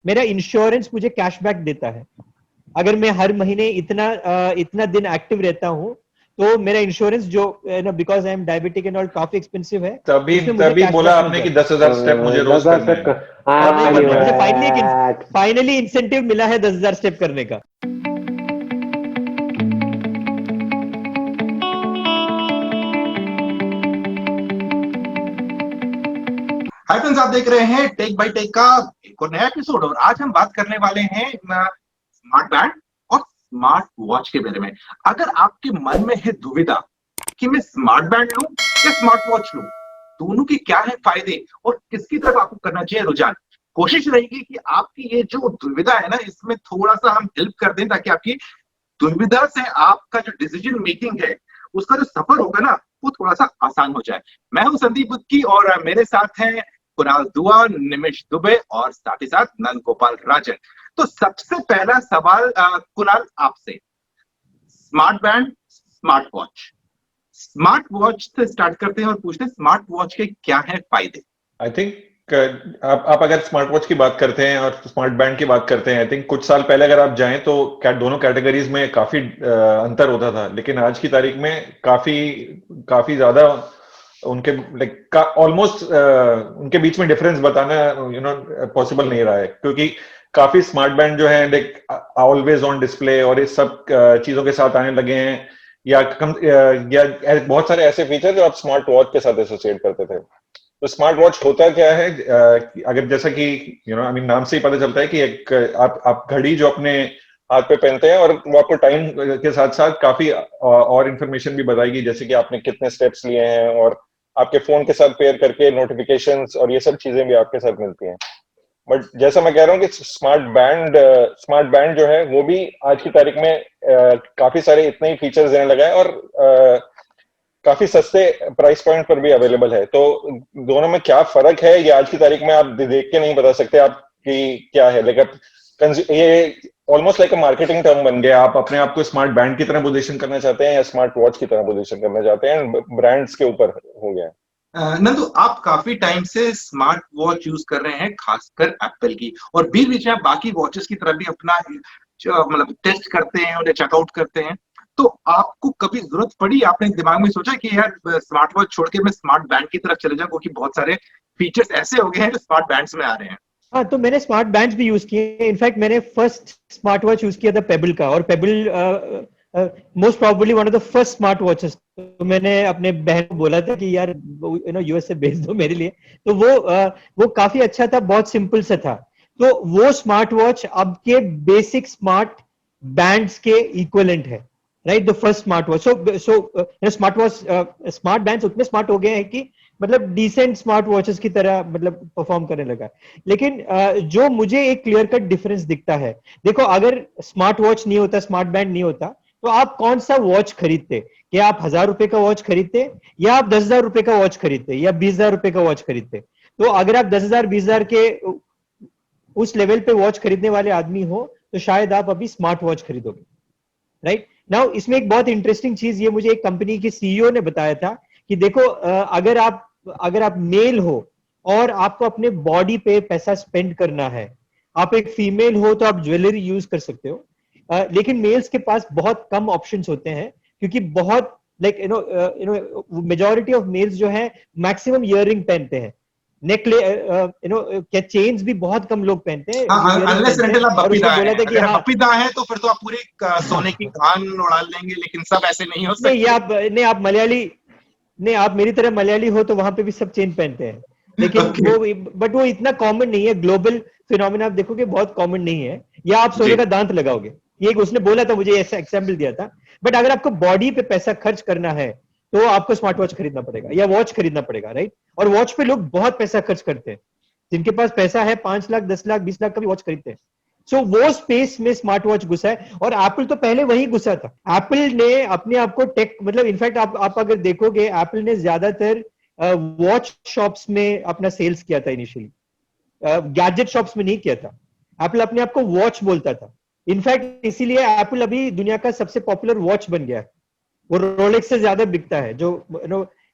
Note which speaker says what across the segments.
Speaker 1: मेरा इंश्योरेंस मुझे कैशबैक देता है। अगर मैं हर महीने इतना दिन एक्टिव रहता हूँ तो मेरा इंश्योरेंस जो because I am diabetic and all काफी एक्सपेंसिव है,
Speaker 2: तभी
Speaker 1: उसमें मुझे
Speaker 2: तभी बोला
Speaker 1: कैशबैक मिल
Speaker 2: आपने कि
Speaker 1: जाता है।
Speaker 2: 10,000 स्टेप मुझे रोज
Speaker 3: 10,000
Speaker 2: करना
Speaker 3: स्टेप
Speaker 2: है।
Speaker 1: और नहीं
Speaker 3: आई
Speaker 1: करना
Speaker 3: न्यू
Speaker 1: है, मुझे
Speaker 3: इट।
Speaker 1: फाइनली इंसेंटिव मिला है 10,000 स्टेप करने का।
Speaker 4: हाय फ्रेंड्स, आप देख रहे हैं टेक बाय टेक का एक और नया एपिसोड, और आज हम बात करने वाले हैं स्मार्ट बैंड और स्मार्ट वॉच के बारे में। अगर आपके मन में है दुविधा कि मैं स्मार्ट बैंड लूं या स्मार्ट वॉच लूं, दोनों के क्या है फायदे और किसकी तरफ आपको करना चाहिए रुझान, कोशिश रहेगी कि आपकी ये जो दुविधा है ना, इसमें थोड़ा सा हम हेल्प कर दें ताकि आपकी दुविधा से आपका जो डिसीजन मेकिंग है उसका जो सफर होगा ना, वो थोड़ा सा आसान हो जाए। मैं हूं संदीप बुद्की और मेरे साथ हैं कुणाल दुआ, निमिष दुबे और साथ ही साथ नंद गोपाल राजन। तो सबसे पहला सवाल कुणाल आपसे, smart band smart watch, smart watch से स्टार्ट करते हैं और पूछते हैं स्मार्ट वॉच के क्या है फायदे।
Speaker 2: आई थिंक आप अगर स्मार्ट वॉच की बात करते हैं और स्मार्ट बैंड की बात करते हैं, आई थिंक कुछ साल पहले अगर आप जाएं तो दोनों कैटेगरीज में काफी अंतर होता था, लेकिन आज की तारीख में काफी काफी ज्यादा उनके लाइक ऑलमोस्ट उनके बीच में डिफरेंस बताना पॉसिबल नहीं रहा है, क्योंकि काफी स्मार्ट बैंड जो है लाइक ऑलवेज ऑन डिस्प्ले और इस सब चीजों के साथ आने लगे हैं, या बहुत सारे ऐसे फीचर जो आप स्मार्ट वॉच के साथ एसोसिएट करते थे। तो स्मार्ट वॉच होता क्या है, अगर जैसा कि आई मीन नाम से ही पता चलता है कि एक आप घड़ी जो अपने हाथ पे पहनते हैं और वो आपको टाइम के साथ साथ काफी और इंफॉर्मेशन भी बताएगी, जैसे कि आपने कितने स्टेप्स लिए हैं, और आपके फोन के साथ पेयर करके नोटिफिकेशंस और ये सब चीजें भी आपके साथ मिलती हैं। बट जैसा मैं कह रहा हूँ कि स्मार्ट बैंड जो है वो भी आज की तारीख में काफी सारे इतने ही फीचर्स देने लगा है, और काफी सस्ते प्राइस पॉइंट पर भी अवेलेबल है। तो दोनों में क्या फर्क है ये आज की तारीख में आप देख के नहीं बता सकते आप कि क्या है, लेकिन ये almost like a marketing term बन गया। आप अपने आप को स्मार्ट बैंड की तरह पोजीशन करना चाहते हैं या स्मार्ट वॉच की तरह पोजीशन करना चाहते हैं, ब्रांड्स के ऊपर हो गया है।
Speaker 4: नंदू, आप काफी टाइम से स्मार्ट वॉच यूज कर रहे हैं, खासकर एप्पल की, और बीच बीच में आप बाकी वॉचेस की तरफ भी अपना मतलब टेस्ट करते हैं, उन्हें चेकआउट करते हैं। तो आपको कभी जरूरत पड़ी, आपने दिमाग में सोचा कि यार स्मार्ट वॉच छोड़ के मैं स्मार्ट बैंड की तरफ चले जाऊं, क्योंकि बहुत सारे फीचर्स ऐसे हो गए हैं जो स्मार्ट बैंड्स में आ रहे हैं।
Speaker 1: हाँ, तो मैंने स्मार्ट बैंड्स भी यूज किए। इनफैक्ट मैंने फर्स्ट स्मार्ट वॉच यूज किया था पेबल का, और payable most probably one of the first smart watches. तो मैंने अपने बहन को बोला था कि यार यूएस से भेज दो मेरे लिए। तो वो काफी अच्छा था, बहुत सिंपल सा था। तो वो स्मार्ट वॉच अब के बेसिक स्मार्ट बैंड्स के इक्वलेंट है, right? The first smart watch. So smart watch, smart bands उतने स्मार्ट हो गए हैं कि मतलब डिसेंट स्मार्ट वॉचेस की तरह मतलब परफॉर्म करने लगा। लेकिन जो मुझे एक क्लियर कट डिफरेंस दिखता है, देखो अगर स्मार्ट वॉच नहीं होता, स्मार्ट बैंड नहीं होता, तो आप कौन सा वॉच खरीदते? क्या आप 1,000 रुपए का वॉच खरीदते, या आप 10,000 रुपए का वॉच खरीदते, या 20,000 रुपए का वॉच खरीदते? तो अगर आप 10,000 20,000 के उस लेवल पे वॉच खरीदने वाले आदमी हो, तो शायद आप अभी स्मार्ट वॉच खरीदोगे, राइट? नाउ इसमें एक बहुत इंटरेस्टिंग चीज ये मुझे एक कंपनी के सीईओ ने बताया था कि देखो, अगर आप मेल हो और आपको अपने बॉडी पे पैसा स्पेंड करना है, आप एक फीमेल हो तो आप ज्वेलरी यूज कर सकते हो, लेकिन मेल्स के पास बहुत कम ऑप्शंस होते हैं, क्योंकि बहुत लाइक मेजॉरिटी ऑफ मेल्स जो है मैक्सिमम इयररिंग पहनते हैं, क्या चेन्स भी बहुत कम लोग पहनते हैं,
Speaker 4: अनलेस एंड अनटिल आप
Speaker 1: और उसने
Speaker 4: बप्पीदा
Speaker 1: बोला
Speaker 4: है,
Speaker 1: था कि
Speaker 4: अगर आप
Speaker 1: हाँ,
Speaker 4: बप्पीदा है तो फिर तो आप पूरी सोने की कान उड़ा लेंगे, लेकिन सब ऐसे नहीं हो
Speaker 1: नहीं
Speaker 4: सकते।
Speaker 1: आप मलयाली, नहीं आप मेरी तरह मलयाली हो तो वहां पे भी सब चेन पहनते हैं, लेकिन
Speaker 4: Okay.
Speaker 1: बट वो इतना कॉमन नहीं है। ग्लोबल फिनोमिना आप देखोगे बहुत कॉमन नहीं है। या आप सोने
Speaker 4: जी।
Speaker 1: का दांत लगाओगे, ये उसने बोला था मुझे, ऐसा एग्जाम्पल दिया था। बट अगर आपको बॉडी पे पैसा खर्च करना है तो आपको स्मार्ट वॉच खरीदना पड़ेगा या वॉच खरीदना पड़ेगा, राइट? और वॉच पे लोग बहुत पैसा खर्च करते हैं, जिनके पास पैसा है 5 लाख 10 लाख 20 लाख का भी वॉच खरीदते हैं। सो वो स्पेस में स्मार्ट वॉच घुसा है, और एप्पल तो पहले वही घुसा था। एप्पल ने अपने आप को टेक मतलब इनफैक्ट आप अगर देखोगे, एप्पल ने ज्यादातर वॉच शॉप्स में अपना सेल्स किया था इनिशियली, गैजेट शॉप्स में नहीं किया था। एप्पल अपने आप को वॉच बोलता था। इनफैक्ट इसीलिए एप्पल अभी दुनिया का सबसे पॉपुलर वॉच बन गया है। वो रोलेक्स से ज्यादा बिकता है, जो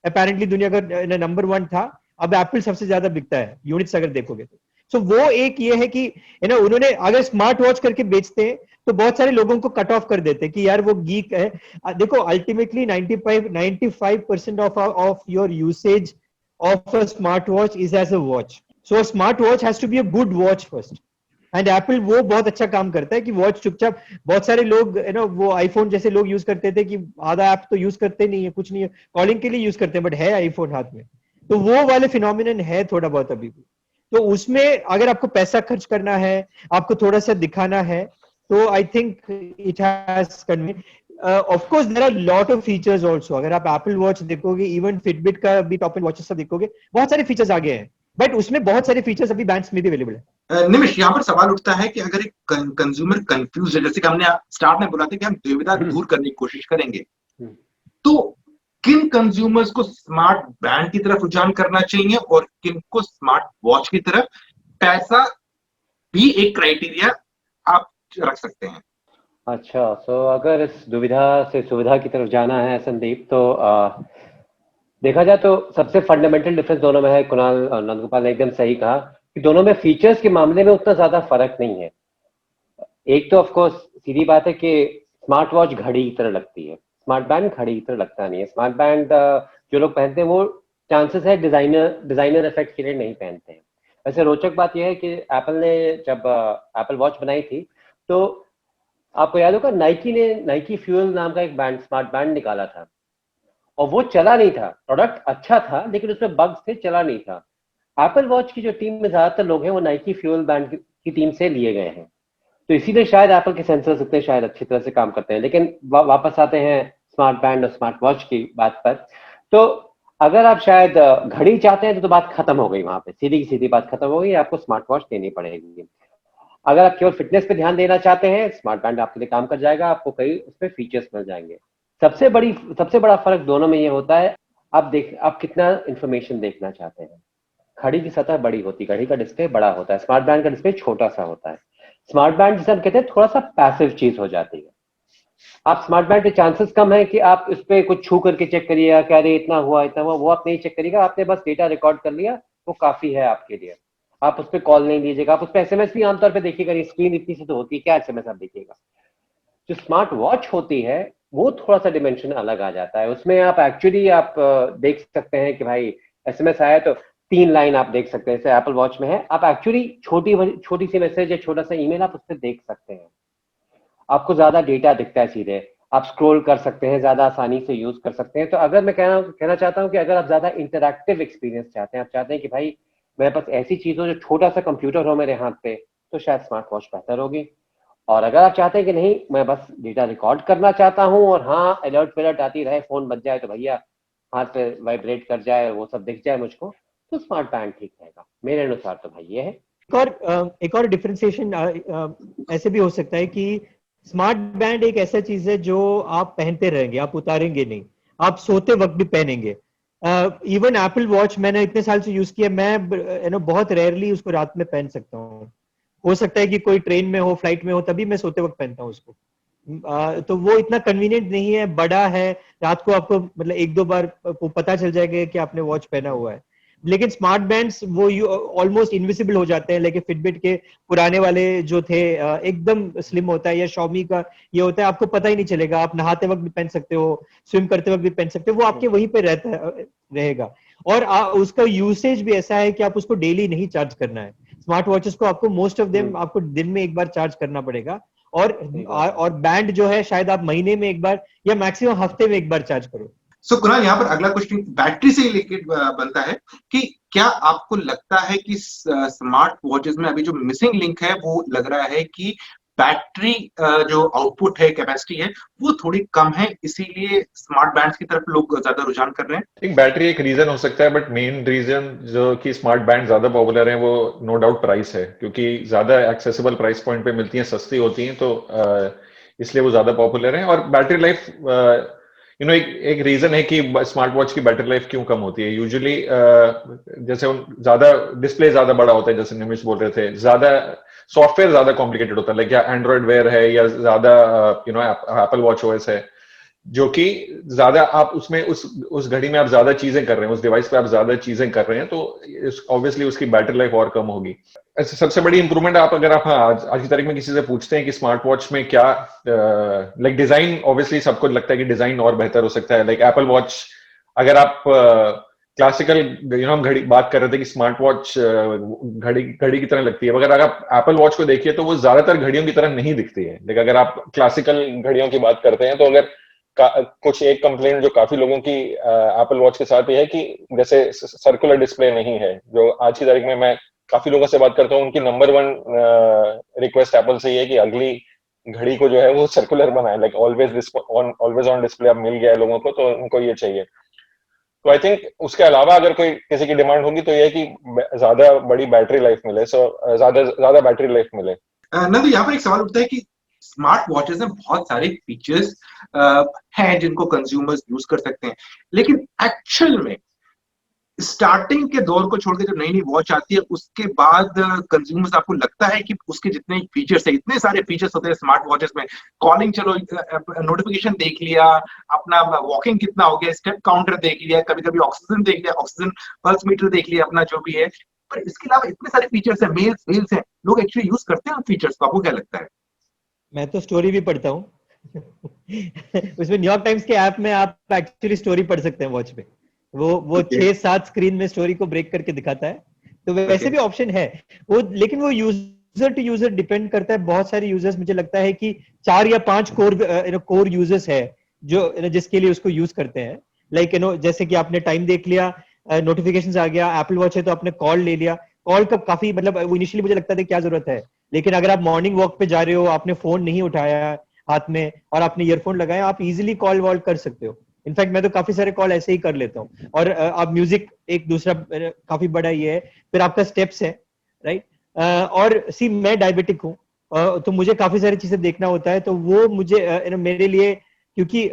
Speaker 1: अपेरेंटली दुनिया का नंबर 1 था, अब एप्पल सबसे ज्यादा बिकता है यूनिट्स अगर देखोगे तो। सो वो एक ये है कि उन्होंने अगर स्मार्ट वॉच करके बेचते हैं तो बहुत सारे लोगों को कट ऑफ कर देते हैं कि यार वो गीक है। देखो ultimately 95% of your usage of a smart watch is as a watch. So smart watch has to be a good watch first. And Apple वो बहुत अच्छा काम करता है कि वॉच चुपचाप, बहुत सारे लोग वो आईफोन जैसे लोग यूज करते थे कि आधा ऐप तो यूज करते नहीं है, कुछ नहीं है, कॉलिंग के लिए यूज करते हैं, बट है आईफोन हाथ में। तो वो वाले फिनोमिनन है थोड़ा बहुत अभी भी। तो उसमें अगर आपको पैसा खर्च करना है, आपको थोड़ा सा दिखाना है, तो I think it has convene. Of course there are lot of features also. अगर आप एप्पल वॉच देखोगे, इवन फिटबिट का भी टॉप एंड वॉचेस सब देखोगे, बहुत सारे फीचर्स आ गए हैं, बट उसमें बहुत सारे फीचर्स अभी बैंड्स में भी अवेलेबल है।
Speaker 4: निमिष, यहाँ पर सवाल उठता है कि अगर एक कंज्यूमर कंफ्यूज है, जैसे कि हमने स्टार्ट में बोला था कि हम दुविधा दूर करने की कोशिश करेंगे, तो किन कंज्यूमर्स को स्मार्ट बैंड की तरफ रुझान करना चाहिए और किन को स्मार्ट वॉच की तरफ? पैसा भी एक क्राइटेरिया आप रख सकते हैं।
Speaker 3: अच्छा, तो अगर इस दुविधा से सुविधा की तरफ जाना है संदीप, तो देखा जाए तो सबसे फंडामेंटल डिफरेंस दोनों में है। कुणाल और नंदगोपाल ने एकदम सही कहा कि दोनों में फीचर्स के मामले में उतना ज्यादा फर्क नहीं है। एक तो ऑफकोर्स सीधी बात है कि स्मार्ट वॉच घड़ी की तरह लगती है, स्मार्ट बैंड घड़ी की तरह लगता नहीं है। स्मार्ट बैंड जो लोग पहनते हैं वो चांसेस है डिजाइनर इफेक्ट के लिए नहीं पहनते हैं। वैसे रोचक बात यह है कि एप्पल ने जब एप्पल वॉच बनाई थी, तो आपको याद होगा नाइकी ने नाइकी फ्यूल नाम का एक बैंड, स्मार्ट बैंड निकाला था, और वो चला नहीं था। प्रोडक्ट अच्छा था लेकिन उसमें बग्स थे, चला नहीं था। एप्पल वॉच की जो टीम में ज्यादातर लोग हैं वो नाइकी फ्यूल बैंड की टीम से लिए गए हैं, तो इसीलिए शायद एप्पल के सेंसर्स इतने शायद अच्छी तरह से काम करते हैं। लेकिन वापस आते हैं स्मार्ट बैंड और स्मार्ट वॉच की बात पर, तो अगर आप शायद घड़ी चाहते हैं तो बात खत्म हो गई, वहां पे सीधी की सीधी बात खत्म हो गई, आपको स्मार्ट वॉच देनी पड़ेगी। अगर आप केवल फिटनेस पे ध्यान देना चाहते हैं, स्मार्ट बैंड आपके लिए काम कर जाएगा, आपको कई उसमें फीचर्स मिल जाएंगे। सबसे बड़ा फर्क दोनों में ये होता है, आप कितना इंफॉर्मेशन देखना चाहते हैं। घड़ी की सतह बड़ी होती है, घड़ी का डिस्प्ले बड़ा होता है, स्मार्ट बैंड का डिस्प्ले छोटा सा होता है। स्मार्ट बैंड जिसे हम कहते हैं थोड़ा सा पैसिव चीज हो जाती है। आप स्मार्ट बैंड के चांसेस कम है कि आप उस पर कुछ छू करके चेक करिएगा क्या अरे इतना हुआ इतना हुआ, वो आप नहीं चेक करिएगा। आपने बस डेटा रिकॉर्ड कर लिया, वो काफी है आपके लिए। आप उस पर कॉल नहीं लीजिएगा, आप उस पर एसएमएस भी आमतौर पर देखिएगा, स्क्रीन इतनी सी तो होती है, क्या एसएमएस आप देखिएगा। जो स्मार्ट वॉच होती है वो थोड़ा सा डिमेंशन अलग आ जाता है। उसमें आप एक्चुअली आप देख सकते हैं कि भाई एसएमएस आया तो 3 लाइन आप देख सकते हैं, जैसे एप्पल वॉच में है। आप एक्चुअली छोटी सी मैसेज या छोटा सा ईमेल आप उस पर देख सकते हैं, आपको ज्यादा डेटा दिखता है, सीधे आप स्क्रॉल कर सकते हैं, ज्यादा आसानी से यूज कर सकते हैं। तो अगर मैं कहना चाहता हूं कि अगर आप ज्यादा इंटरैक्टिव एक्सपीरियंस चाहते हैं, आप चाहते हैं कि भाई मेरे पास ऐसी चीज हो जो छोटा सा कंप्यूटर हो मेरे हाथ पे, तो शायद स्मार्ट वॉच बेहतर होगी। और अगर आप चाहते हैं कि नहीं मैं बस डेटा रिकॉर्ड करना चाहता हूं और हाँ अलर्ट वेलर्ट आती रहे, फोन बज जाए तो भैया हाथ पे वाइब्रेट कर जाए और वो सब दिख जाए मुझको, तो स्मार्ट बैंड ठीक रहेगा मेरे अनुसार। तो भाई ये है
Speaker 1: एक और डिफरेंशिएशन ऐसे भी हो सकता है कि स्मार्ट बैंड एक ऐसा चीज है जो आप पहनते रहेंगे, आप उतारेंगे नहीं, आप सोते वक्त भी पहनेंगे। इवन एप्पल वॉच मैंने इतने साल से यूज किया, मैं बहुत रेयरली उसको रात में पहन सकता हूँ। हो सकता है कि कोई ट्रेन में हो, फ्लाइट में हो, तभी मैं सोते वक्त पहनता हूँ उसको। तो वो इतना कन्वीनियंट नहीं है, बड़ा है, रात को आपको मतलब 1-2 बार पता चल जाएगा कि आपने वॉच पहना हुआ है। लेकिन स्मार्ट बैंड्स वो ऑलमोस्ट इनविजिबल हो जाते हैं, लेकिन फिटबिट के पुराने वाले जो थे एकदम स्लिम होता है, या शॉमी का ये होता है, आपको पता ही नहीं चलेगा। आप नहाते वक्त भी पहन सकते हो, स्विम करते वक्त भी पहन सकते हो, वो आपके वहीं पे रहेगा। और उसका यूसेज भी ऐसा है कि आप उसको डेली नहीं चार्ज करना है। स्मार्ट वॉचेस को आपको मोस्ट ऑफ देम आपको दिन में एक बार चार्ज करना पड़ेगा, और बैंड जो है शायद आप महीने में एक बार या मैक्सिमम हफ्ते में एक बार चार्ज करो।
Speaker 4: सो कुणाल, यहाँ पर अगला क्वेश्चन बैटरी से रिलेटेड बनता है कि क्या आपको लगता है कि स्मार्ट वॉचेस में अभी जो मिसिंग लिंक है वो लग रहा है कि बैटरी जो आउटपुट है, कैपेसिटी है, वो थोड़ी कम है, इसीलिए स्मार्ट बैंड्स की तरफ लोग ज्यादा रुझान कर रहे हैं?
Speaker 2: ठीक, बैटरी एक रीजन हो सकता है, बट मेन रीजन जो कि स्मार्ट बैंड ज्यादा पॉपुलर है वो नो डाउट प्राइस है, क्योंकि ज्यादा एक्सेसिबल प्राइस पॉइंट पे मिलती हैं, सस्ती होती हैं, तो इसलिए वो ज्यादा पॉपुलर है। और बैटरी लाइफ एक रीजन है कि स्मार्ट वॉच की बैटरी लाइफ क्यों कम होती है। यूजुअली जैसे ज्यादा डिस्प्ले ज्यादा बड़ा होता है, जैसे निमिष बोल रहे थे, ज्यादा सॉफ्टवेयर ज्यादा कॉम्प्लिकेटेड होता है, लाइक या एंड्रॉइड वेयर है या ज्यादा एप्पल वॉच ओएस है, जो कि ज्यादा आप उसमें उस घड़ी में आप ज्यादा चीजें कर रहे हैं, उस डिवाइस पे आप ज्यादा चीजें कर रहे हैं, तो ऑब्वियसली उसकी बैटरी लाइफ और कम होगी। सबसे बड़ी इंप्रूवमेंट आप अगर आप आज की तारीख में किसी से पूछते हैं कि स्मार्ट वॉच में क्या लाइक डिजाइन, ऑब्वियसली सबको लगता है कि डिजाइन और बेहतर हो सकता है। लाइक एप्पल वॉच, अगर आप क्लासिकल हम घड़ी बात कर रहे थे कि स्मार्ट वॉच घड़ी घड़ी की तरह लगती है, मगर अगर आप एप्पल वॉच को देखिए तो वो ज्यादातर घड़ियों की तरह नहीं दिखती है। लेकिन अगर आप क्लासिकल घड़ियों की बात करते हैं तो अगर कुछ एक कंप्लेंट जो काफी लोगों की एप्पल वॉच के साथ ये है कि जैसे सर्कुलर डिस्प्ले नहीं है, जो आज की तारीख में मैं काफी लोगों से बात करता हूँ, उनकी नंबर 1 रिक्वेस्ट एप्पल से ये है कि अगली घड़ी को जो है वो सर्कुलर बनाए, लाइक ऑलवेज ऑन डिस्प्ले अब मिल गया है लोगों को, तो उनको ये चाहिए। तो आई थिंक उसके अलावा अगर कोई किसी की डिमांड होगी तो ये है कि ज्यादा बड़ी बैटरी लाइफ मिले, ज्यादा ज्यादा बैटरी लाइफ मिले।
Speaker 4: नंदू, यहाँ पर एक सवाल उठता है कि स्मार्ट वॉचेस में बहुत सारे फीचर्स हैं जिनको कंज्यूमर्स यूज कर सकते हैं, लेकिन एक्चुअल में स्टार्टिंग के दौर को छोड़कर जब नई नई वॉच आती है उसके बाद कंज्यूमर्स, आपको लगता है कि उसके जितने फीचर्स है, इतने सारे फीचर्स होते हैं स्मार्ट वॉचेस में, कॉलिंग चलो, नोटिफिकेशन देख लिया, अपना वॉकिंग कितना हो गया, स्टेप काउंटर देख लिया, कभी कभी ऑक्सीजन देख लिया, ऑक्सीजन पल्स मीटर देख लिया, अपना जो भी है, पर इसके अलावा इतने सारे फीचर्स है, मेल्स है, लोग एक्चुअली यूज करते हैं उन फीचर्स को, आपको क्या लगता है?
Speaker 1: मैं तो स्टोरी भी पढ़ता हूँ उसमें न्यूयॉर्क टाइम्स के ऐप में आप एक्चुअली स्टोरी पढ़ सकते हैं वॉच पे। वो 6-7 स्क्रीन में स्टोरी को ब्रेक करके दिखाता है, तो वैसे भी ऑप्शन है वो, लेकिन वो यूजर टू यूजर डिपेंड करता है। बहुत सारे यूजर्स, मुझे लगता है कि 4 या 5 कोर यूजर्स है जो जिसके लिए उसको यूज करते हैं। लाइक जैसे कि आपने टाइम देख लिया, नोटिफिकेशंस आ गया, एप्पल वॉच है तो आपने कॉल ले लिया, कॉल का काफी मतलब इनिशियली मुझे लगता था क्या जरूरत है, लेकिन अगर आप मॉर्निंग वॉक पे जा रहे हो, आपने फोन नहीं उठाया हाथ में और आपने ईयरफोन लगाया, आप इजीली कॉल वॉल कर सकते हो। इनफैक्ट मैं तो काफी सारे कॉल ऐसे ही कर लेता हूँ। और अब म्यूजिक एक दूसरा काफी बड़ा ये है, फिर आपका स्टेप्स है, राइट। और सी मैं डायबिटिक हूँ, तो मुझे काफी सारी चीजें देखना होता है, तो वो मुझे मेरे लिए, क्योंकि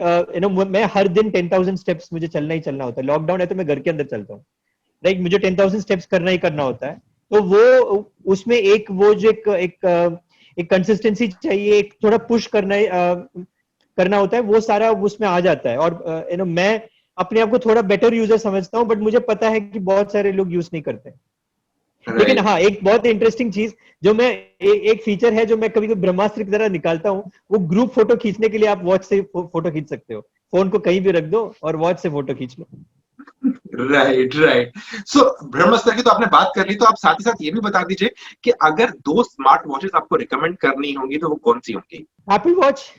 Speaker 1: मैं हर दिन 10,000 स्टेप्स मुझे चलना ही चलना होता है। लॉकडाउन है तो मैं घर के अंदर चलता हूँ, राइट। मुझे 10,000 स्टेप्स करना ही करना होता है, तो वो उसमें एक वो जो एक कंसिस्टेंसी चाहिए, एक थोड़ा पुश करना होता है, वो सारा उसमें आ जाता है। और मैं अपने आप को थोड़ा बेटर यूजर समझता हूँ, बट मुझे पता है कि बहुत सारे लोग यूज नहीं करते। लेकिन हाँ, एक बहुत इंटरेस्टिंग चीज जो मैं एक फीचर है जो मैं कभी कभी ब्रह्मास्त्र की तरह निकालता हूँ, वो ग्रुप फोटो खींचने के लिए आप वॉच से फोटो खींच सकते हो। फोन को कहीं भी रख दो और वॉच से फोटो खींच लो।
Speaker 4: राइट। सो ब्रह्मास्त्र की तो आपने बात कर ली, तो आप साथ ही साथ ये भी बता दीजिए कि अगर 2 स्मार्ट वॉचेस आपको रिकमेंड करनी होंगी तो वो कौन सी होंगी?
Speaker 1: एप्पल वॉच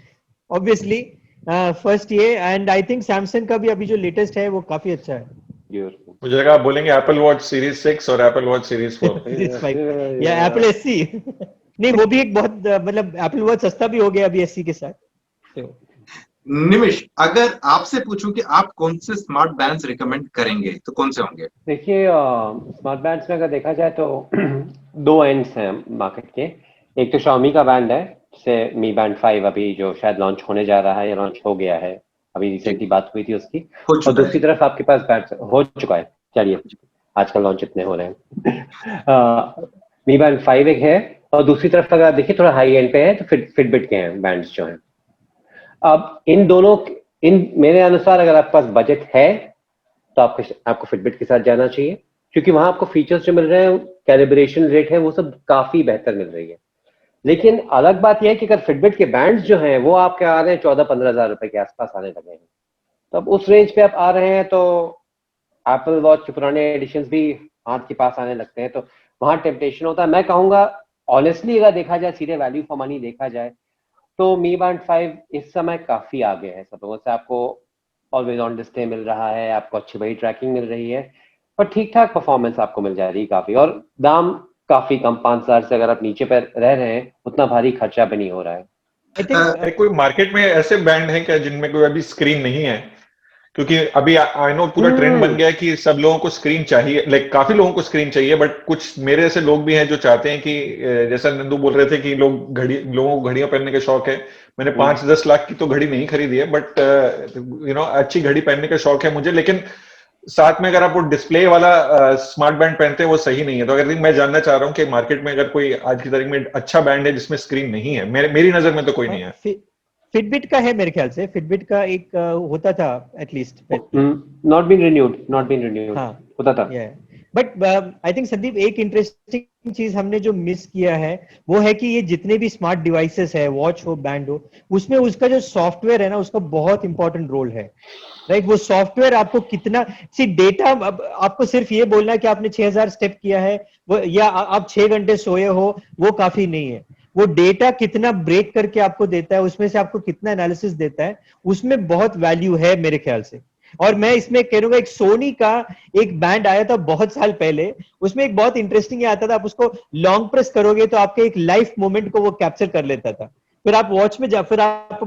Speaker 1: ऑब्वियसली फर्स्ट ये, एंड आई थिंक सैमसंग का भी अभी जो लेटेस्ट है वो काफी अच्छा है।
Speaker 2: मुझे लगा आप बोलेंगे एप्पल वॉच सीरीज 6 और एप्पल वॉच सीरीज 4
Speaker 1: या एप्पल एससी नहीं, वो भी एक बहुत मतलब एप्पल वॉच सस्ता भी हो गया अभी एससी के साथ। तो
Speaker 4: निमिष, अगर आपसे पूछूं कि आप कौन से स्मार्ट बैंड्स रिकमेंड करेंगे तो कौन से होंगे?
Speaker 3: देखिए, स्मार्ट बैंड्स में अगर देखा जाए तो 2 एंड्स हैं मार्केट के। एक तो Xiaomi का बैंड है, जैसे Mi Band 5 अभी जो शायद लॉन्च होने जा रहा है या लॉन्च हो गया है, अभी रिसेंटली बात हुई थी उसकी। और दूसरी तरफ आपके पास बैंड हो चुका है, चलिए आजकल लॉन्च इतने हो रहे हैं। Mi Band 5 एक है, और दूसरी तरफ अगर आप देखिए थोड़ा हाई एंड पे है तो फिटबिट के हैं बैंड्स जो हैं। अब इन मेरे अनुसार अगर आपके पास बजट है तो आपको फिटबिट के साथ जाना चाहिए, क्योंकि वहां आपको फीचर्स जो मिल रहे हैं, कैलिब्रेशन रेट है, वो सब काफी बेहतर मिल रही है। लेकिन अलग बात यह है कि अगर फिटबिट के बैंड्स जो हैं वो आपके आ रहे हैं 14-15 हजार रुपए के आसपास आने लगे हैं, तो अब उस रेंज पे आप आ रहे हैं तो एप्पल वॉच के पुराने एडिशंस भी हाथ के पास आने लगते हैं, तो वहां टेम्पटेशन होता है। मैं कहूंगा ऑनेस्टली अगर देखा जाए, सीधे वैल्यू फॉर मनी देखा जाए, तो Mi Band 5 इस समय काफी आगे है सब लोगों से। आपको ऑलवेज ऑन डिस्प्ले मिल रहा है, आपको अच्छी बड़ी ट्रैकिंग मिल रही है, और ठीक ठाक परफॉर्मेंस आपको मिल जा रही है काफी, और दाम काफी कम, 5,000 से अगर आप नीचे पर रह रहे हैं, उतना भारी खर्चा भी नहीं हो रहा है।
Speaker 1: आई थिंक
Speaker 2: कोई मार्केट में ऐसे बैंड हैं क्या जिनमें कोई अभी स्क्रीन नहीं है? क्योंकि अभी आई नो पूरा ट्रेंड बन गया है कि सब लोगों को स्क्रीन चाहिए, लाइक काफी लोगों को स्क्रीन चाहिए, बट कुछ मेरे ऐसे लोग भी हैं जो चाहते हैं कि जैसा नंदू बोल रहे थे कि लोगों को घड़ियां पहनने का शौक है। मैंने 5-10 लाख की तो घड़ी नहीं खरीदी है, बट अच्छी घड़ी पहनने का शौक है मुझे, लेकिन साथ में अगर आप वो डिस्प्ले वाला स्मार्ट बैंड पहनते हैं वो सही नहीं है। तो अगर मैं जानना चाह रहा हूँ कि मार्केट में अगर कोई आज की तारीख में अच्छा बैंड है जिसमें स्क्रीन नहीं है, मेरी नजर में तो कोई नहीं है।
Speaker 1: फिटबिट का है मेरे ख्याल से, फिटबिट का एक होता था एटलीस्ट,
Speaker 3: नॉट बीन रिन्यूड
Speaker 1: हाँ
Speaker 3: होता था।
Speaker 1: बट आई थिंक संदीप एक इंटरेस्टिंग चीज हमने जो मिस किया है वो है कि ये जितने भी स्मार्ट डिवाइसेस है, वॉच हो, बैंड हो, उसमें उसका जो सॉफ्टवेयर है ना, उसका बहुत इंपॉर्टेंट रोल है। राइट, वो सॉफ्टवेयर आपको कितना सी डेटा, आपको सिर्फ ये बोलना है कि आपने 6000 स्टेप किया है वो, या आप 6 घंटे सोए हो, वो काफी नहीं है। वो डेटा कितना ब्रेक करके आपको देता है, उसमें से आपको कितना एनालिसिस देता है, उसमें बहुत वैल्यू है मेरे ख्याल से। और मैं इसमें कहूंगा, एक सोनी का एक बैंड आया था बहुत साल पहले, उसमें एक बहुत इंटरेस्टिंग आता था, आप उसको लॉन्ग प्रेस करोगे तो आपके एक लाइफ मोमेंट को वो कैप्चर कर लेता था। फिर आप वॉच में फिर आप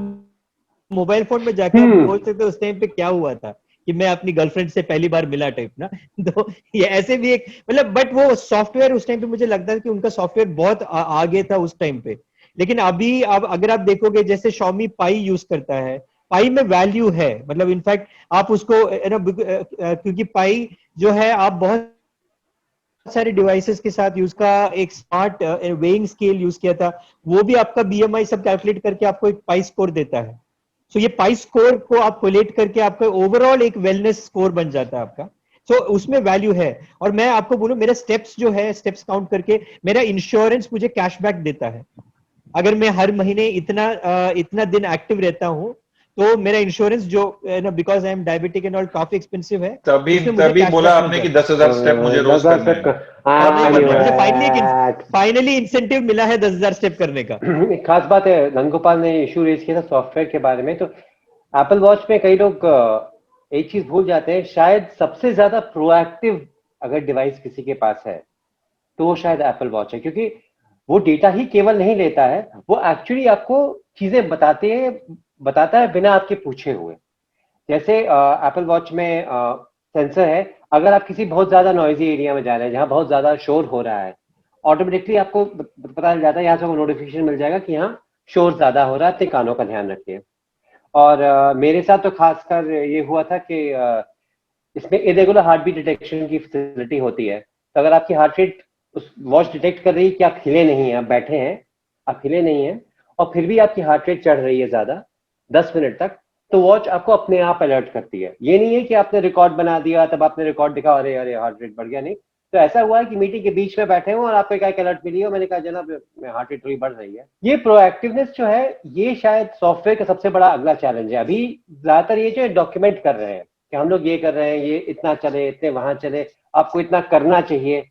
Speaker 1: मोबाइल फोन में जाके आप बोल सकते हो उस टाइम पे क्या हुआ था, कि मैं अपनी गर्लफ्रेंड से पहली बार मिला टाइप ना। तो ये ऐसे भी एक मतलब, बट वो सॉफ्टवेयर उस टाइम पे मुझे लगता है कि उनका सॉफ्टवेयर बहुत आगे था उस टाइम पे। लेकिन अभी अब अगर आप देखोगे, जैसे Xiaomi पाई यूज करता है, पाई में वैल्यू है, मतलब इनफैक्ट आप उसको क्योंकि पाई जो है, आप बहुत सारे डिवाइसेस के साथ यूज का एक स्मार्ट वेइंग स्केल यूज किया था, वो भी आपका बीएमआई सब कैलकुलेट करके आपको एक पाई स्कोर देता है। सो ये पाई स्कोर को आप कोलेट करके आपका ओवरऑल एक वेलनेस स्कोर बन जाता है आपका। सो उसमें वैल्यू है। और मैं आपको बोलूं, मेरा स्टेप्स जो है, स्टेप्स काउंट करके मेरा इंश्योरेंस मुझे कैशबैक देता है। अगर मैं हर महीने इतना दिन एक्टिव रहता हूं, तो मेरा इंश्योरेंस जो ना, because I am diabetic and all, काफी एक्सपेंसिव है,
Speaker 2: तभी
Speaker 1: उसमें मुझे
Speaker 2: तभी बोला
Speaker 1: कैशबैक मिल
Speaker 2: आपने कि
Speaker 1: जाता है।
Speaker 2: 10,000 स्टेप मुझे रोज
Speaker 3: 10,000
Speaker 2: करना
Speaker 3: स्टेप
Speaker 2: है।
Speaker 1: और नहीं,
Speaker 2: करने
Speaker 1: मुझे
Speaker 2: हैं।
Speaker 1: फाइनली इंसेंटिव मिला है 10,000 स्टेप करने का।
Speaker 3: एक खास बात है, नंदगोपाल ने इशू रेज किया था सॉफ्टवेयर के बारे में, तो एप्पल वॉच में कई लोग एक चीज भूल जाते हैं, शायद सबसे ज्यादा प्रोएक्टिव अगर डिवाइस किसी के पास है तो वो शायद एप्पल वॉच है, क्योंकि वो डेटा ही केवल नहीं लेता है, वो एक्चुअली आपको चीजें बताता है बिना आपके पूछे हुए। जैसे एप्पल वॉच में सेंसर है, अगर आप किसी बहुत ज्यादा नॉइजी एरिया में जा रहे हैं जहां बहुत ज्यादा शोर हो रहा है, ऑटोमेटिकली आपको पता चल जाता है, यहाँ से नोटिफिकेशन मिल जाएगा कि यहाँ शोर ज्यादा हो रहा है, अपने कानों का ध्यान रखिए। और मेरे साथ तो खासकर ये हुआ था कि इसमें इरेगुलर हार्ट बीट डिटेक्शन की फैसिलिटी होती है, तो अगर आपकी हार्ट रेट उस वॉच डिटेक्ट कर रही है कि आप हिले नहीं हैं, आप बैठे हैं, आप हिले नहीं हैं, और फिर भी आपकी हार्ट रेट चढ़ रही है ज्यादा 10 मिनट तक, तो वॉच आपको अपने आप अलर्ट करती है। ये नहीं है कि आपने रिकॉर्ड बना दिया तब आपने रिकॉर्ड दिखा, अरे अरे हार्ट रेट बढ़ गया, नहीं। तो ऐसा हुआ है कि मीटिंग के बीच में बैठे हुए और आपको एक अलर्ट मिली हो, मैंने कहा जनाब हार्ट रेट थोड़ी बढ़ रही है। ये प्रोएक्टिवनेस जो है, ये शायद सॉफ्टवेयर का सबसे बड़ा अगला चैलेंज है। अभी ज्यादातर ये जो डॉक्यूमेंट कर रहे हैं कि हम लोग ये कर रहे हैं, ये इतना चले, इतने वहां चले, आपको इतना करना चाहिए,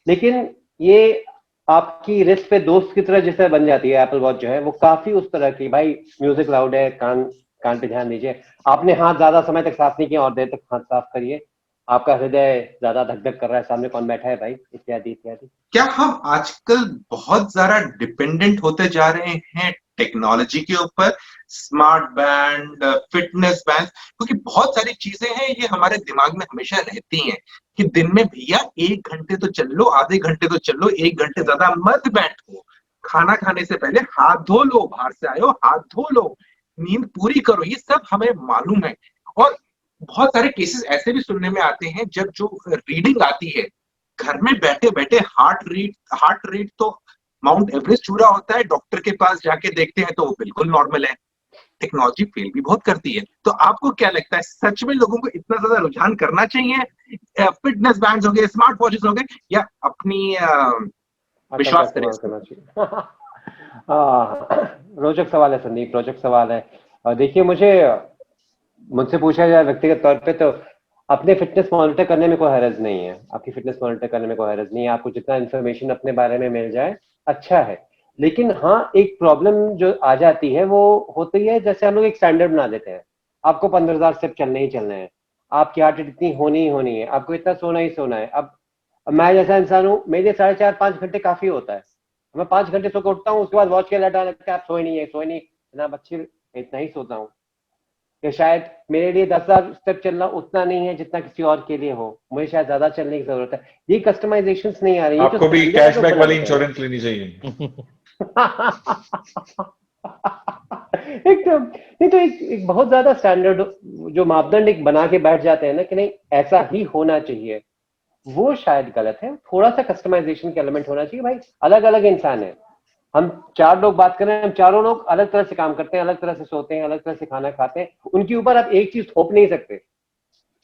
Speaker 3: लेकिन ये आपकी रिस्ट पे दोस्त की तरह जैसे बन जाती है। एप्पल वॉच जो है वो काफी उस तरह की, भाई म्यूजिक लाउड है, कान पे ध्यान दीजिए, आपने हाथ ज्यादा समय तक साफ नहीं किया और देर तक हाथ साफ करिए, आपका हृदय ज्यादा धक धक कर रहा है, सामने कौन बैठा है भाई, इत्यादि इत्यादि।
Speaker 4: क्या हम आजकल बहुत ज्यादा डिपेंडेंट होते जा रहे हैं टेक्नोलॉजी के ऊपर? स्मार्ट बैंड, फिटनेस बैंड, क्योंकि बहुत सारी चीजें हैं ये हमारे दिमाग में हमेशा रहती हैं कि दिन में भैया 1 घंटे तो चल लो, आधे घंटे तो चल लो, 1 घंटे ज्यादा मत बैठो, खाना खाने से पहले हाथ धो लो, बाहर से आए हो हाथ धो लो, नींद पूरी करो, ये सब हमें मालूम है। और बहुत सारे केसेस ऐसे भी सुनने में आते हैं जब जो रीडिंग आती है घर में बैठे बैठे, हार्ट रेट तो माउंट एवरेस्ट छू रहा होता है, डॉक्टर के पास जाके देखते हैं तो वो बिल्कुल नॉर्मल है। टेक्नोलॉजी फेल भी बहुत करती है। तो आपको क्या लगता है, सच में लोगों को इतना ज्यादा रुझान करना चाहिए फिटनेस बैंड्स हो गए, स्मार्ट वॉचेस हो गए, या अपनी विश्वास करें
Speaker 3: इस्तेमाल
Speaker 4: इसको?
Speaker 3: करना चाहिए? रोचक सवाल है संदीप, रोचक सवाल है। देखिए, मुझसे पूछा जाए व्यक्तिगत तौर पे, तो अपने फिटनेस मॉनिटर करने में कोई हरज नहीं है, आपकी फिटनेस मॉनिटर करने में कोई हरज नहीं है, आपको जितना इन्फॉर्मेशन अपने बारे में मिल जाए अच्छा है। लेकिन हाँ, एक प्रॉब्लम जो आ जाती है वो होती है, जैसे हम लोग एक स्टैंडर्ड बना देते हैं, आपको 15,000 स्टेप चलने ही चलने हैं, आपकी हार्ट रेट इतनी होनी ही होनी है, आपको इतना सोना ही सोना है। अब मैं जैसा इंसान हूँ, मेरे लिए 4.5-5 घंटे काफी होता है, मैं 5 घंटे सो के उठता हूँ, उसके बाद वॉच के लटा लगता है, आप सोए नहीं है, सोए नहीं, जनाब अच्छी इतना ही सोता हूँ। कि शायद मेरे लिए 10,000 स्टेप चलना उतना नहीं है जितना किसी और के लिए हो, मुझे शायद ज्यादा चलने की जरूरत है। ये कस्टमाइजेशन नहीं आ रही है,
Speaker 2: आपको भी कैशबैक वाली इंश्योरेंस लेनी चाहिए।
Speaker 3: एकदम नहीं, तो एक बहुत ज्यादा स्टैंडर्ड जो मापदंड एक बना के बैठ जाते हैं ना कि नहीं ऐसा ही होना चाहिए, वो शायद गलत है। थोड़ा सा कस्टमाइजेशन का एलिमेंट होना चाहिए। भाई अलग अलग इंसान है, हम 4 लोग बात कर रहे हैं, हम चारों लोग अलग तरह से काम करते हैं, अलग तरह से सोते हैं, अलग तरह से खाना खाते हैं, उनके ऊपर आप एक चीज थोप नहीं सकते,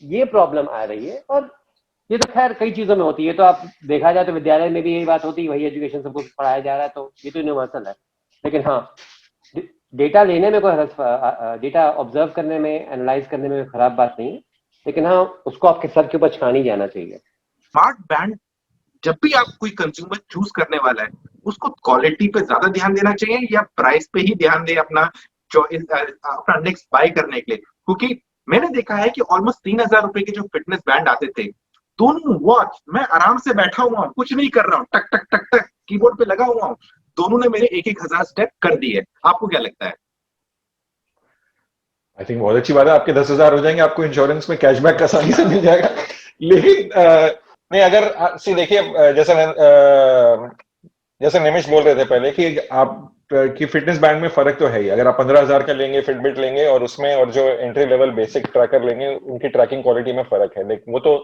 Speaker 3: ये प्रॉब्लम आ रही है। और ये तो खैर कई चीजों में होती है, तो आप देखा जाए तो विद्यालय में भी यही बात होती है, वही एजुकेशन सबको पढ़ाया जा रहा है, तो ये तो यूनिवर्सल है। लेकिन हाँ, डेटा लेने में कोई डेटा ऑब्जर्व करने में, एनालाइज करने में खराब बात नहीं है, लेकिन हाँ उसको आपके सर के ऊपर छान ही जाना चाहिए।
Speaker 4: स्मार्ट बैंड जब भी आप कोई कंज्यूमर चूज करने वाला है, उसको क्वालिटी पे ज्यादा ध्यान देना चाहिए या प्राइस पे ही ध्यान दे अपना चॉइस, अपना नेक्स्ट बाय करने के लिए? क्योंकि मैंने देखा है कि ऑलमोस्ट 3,000 रुपए के जो फिटनेस बैंड आते थे, दोनों वॉच, मैं आराम से बैठा हुआ हूँ, कुछ नहीं कर रहा हूँ, टक टक टक टक कीबोर्ड पे लगा हुआ हूँ, दोनों ने मेरे 1,000 स्टेप कर दिए। आपको क्या लगता है?
Speaker 2: आई थिंक बहुत अच्छी बात है, आपके 10,000 हो जाएंगे, आपको इंश्योरेंस में कैशबैक आसानी से मिल जाएगा। लेकिन नहीं, अगर सी देखिए, जैसे निमिष बोल रहे थे पहले कि आप कि फिटनेस बैंड में फर्क तो है ही। अगर आप 15,000 का लेंगे फिटबिट लेंगे और उसमें और जो एंट्री लेवल बेसिक ट्रैकर लेंगे, उनकी ट्रैकिंग क्वालिटी में फर्क है। लेकिन वो तो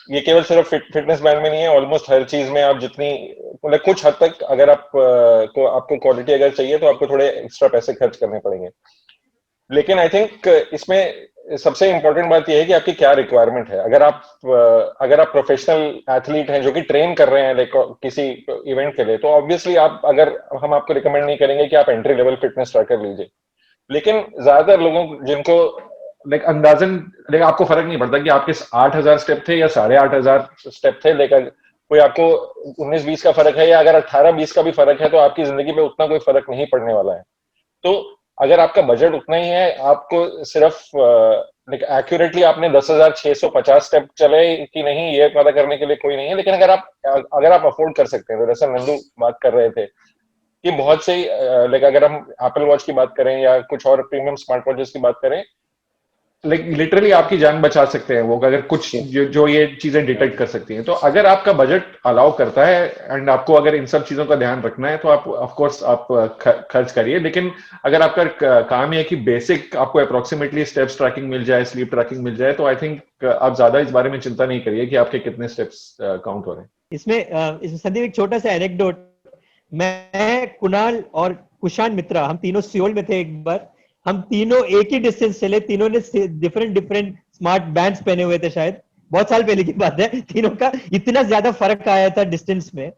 Speaker 2: ये केवल सिर्फ फिटनेस बैंड में नहीं है, ऑलमोस्ट हर चीज में आप जितनी मतलब कुछ हद तक अगर आपको क्वालिटी अगर चाहिए तो आपको थोड़े एक्स्ट्रा पैसे खर्च करने पड़ेंगे। लेकिन आई थिंक इसमें सबसे इंपॉर्टेंट बात यह है कि आपकी क्या रिक्वायरमेंट है। अगर आप प्रोफेशनल एथलीट हैं जो कि ट्रेन कर रहे हैं किसी इवेंट के लिए, तो ऑब्वियसली हम आपको रिकमेंड नहीं करेंगे कि आप एंट्री लेवल फिटनेस ट्रैकर लीजिए। लेकिन ज्यादातर लोगों जिनको अंदाजन आपको फर्क नहीं पड़ता कि आपके 8,000 स्टेप थे या 8,500 स्टेप थे, लेकिन कोई आपको 19-20 का फर्क है या अगर 18-20 का भी फर्क है, तो आपकी जिंदगी में उतना कोई फर्क नहीं पड़ने वाला है। तो अगर आपका बजट उतना ही है, आपको सिर्फ एक्यूरेटली आपने 10,650 स्टेप चले कि नहीं ये पता करने के लिए कोई नहीं है। लेकिन अगर आप अफोर्ड कर सकते हैं, तो जैसे नंदू बात कर रहे थे कि बहुत से अगर हम एप्पल वॉच की बात करें या कुछ और प्रीमियम स्मार्ट वॉचेस की बात करें, लिटरली आपकी जान बचा सकते हैं वो, अगर कुछ जो ये चीजें डिटेक्ट कर सकती हैं। तो अगर आपका बजट अलाउ करता है एंड आपको अगर इन सब चीजों का ध्यान रखना है, तो आप ऑफ कोर्स आप खर्च करिए। लेकिन अगर आपका काम है कि बेसिक आपको अप्रोक्सीमेटली स्टेप्स ट्रैकिंग मिल जाए, स्लीप ट्रैकिंग मिल जाए, तो आई थिंक आप ज्यादा इस बारे में चिंता नहीं करिए कि आपके कितने स्टेप्स काउंट हो रहे हैं।
Speaker 1: इसमें संदीप एक छोटा सा एनेक्डोट, मैं, कुणाल और कुशान मित्रा, हम तीनों सियोल में थे एक बार, हम तीनों एक ही डिस्टेंस चले, तीनों ने डिफरेंट स्मार्ट बैंड्स पहने हुए थे, शायद बहुत साल पहले की बात है। तीनों का इतना ज्यादा फर्क आया था डिस्टेंस में,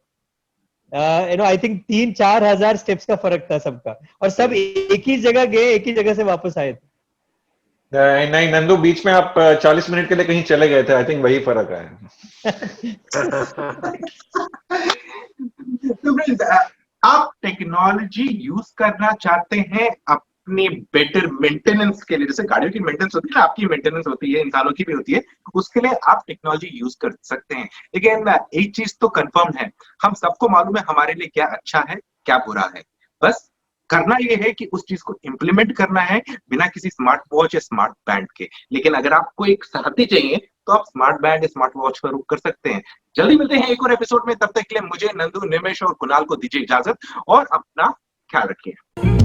Speaker 1: आई थिंक 3-4 हजार स्टेप्स का फर्क था सबका, और सब एक ही जगह गए, एक ही जगह से वापस आए थे।
Speaker 2: नहीं नंदू, बीच में आप 40 मिनट के लिए कहीं चले गए थे, आई थिंक वही फर्क आया।
Speaker 4: तो फ्रेंड्स, आप टेक्नोलॉजी यूज करना चाहते हैं अपनी बेटर मेंटेनेंस के लिए, जैसे गाड़ियों की मेंटेनेंस होती है ना, आपकी मेंटेनेंस होती है, इंसानों की भी होती है, उसके लिए आप टेक्नोलॉजी यूज कर सकते हैं। लेकिन एक चीज तो कंफर्म है, हम सबको मालूम है हमारे लिए क्या अच्छा है क्या बुरा है, बस करना यह है कि उस चीज को इंप्लीमेंट करना है बिना किसी स्मार्ट वॉच या स्मार्ट बैंड के। लेकिन अगर आपको एक साथी चाहिए तो आप स्मार्ट बैंड या स्मार्ट वॉच का रुख कर सकते हैं। जल्दी मिलते हैं एक और एपिसोड में, तब तक के लिए मुझे, नंदू, निमेश और कुणाल को दीजिए इजाजत और अपना ख्याल रखिए।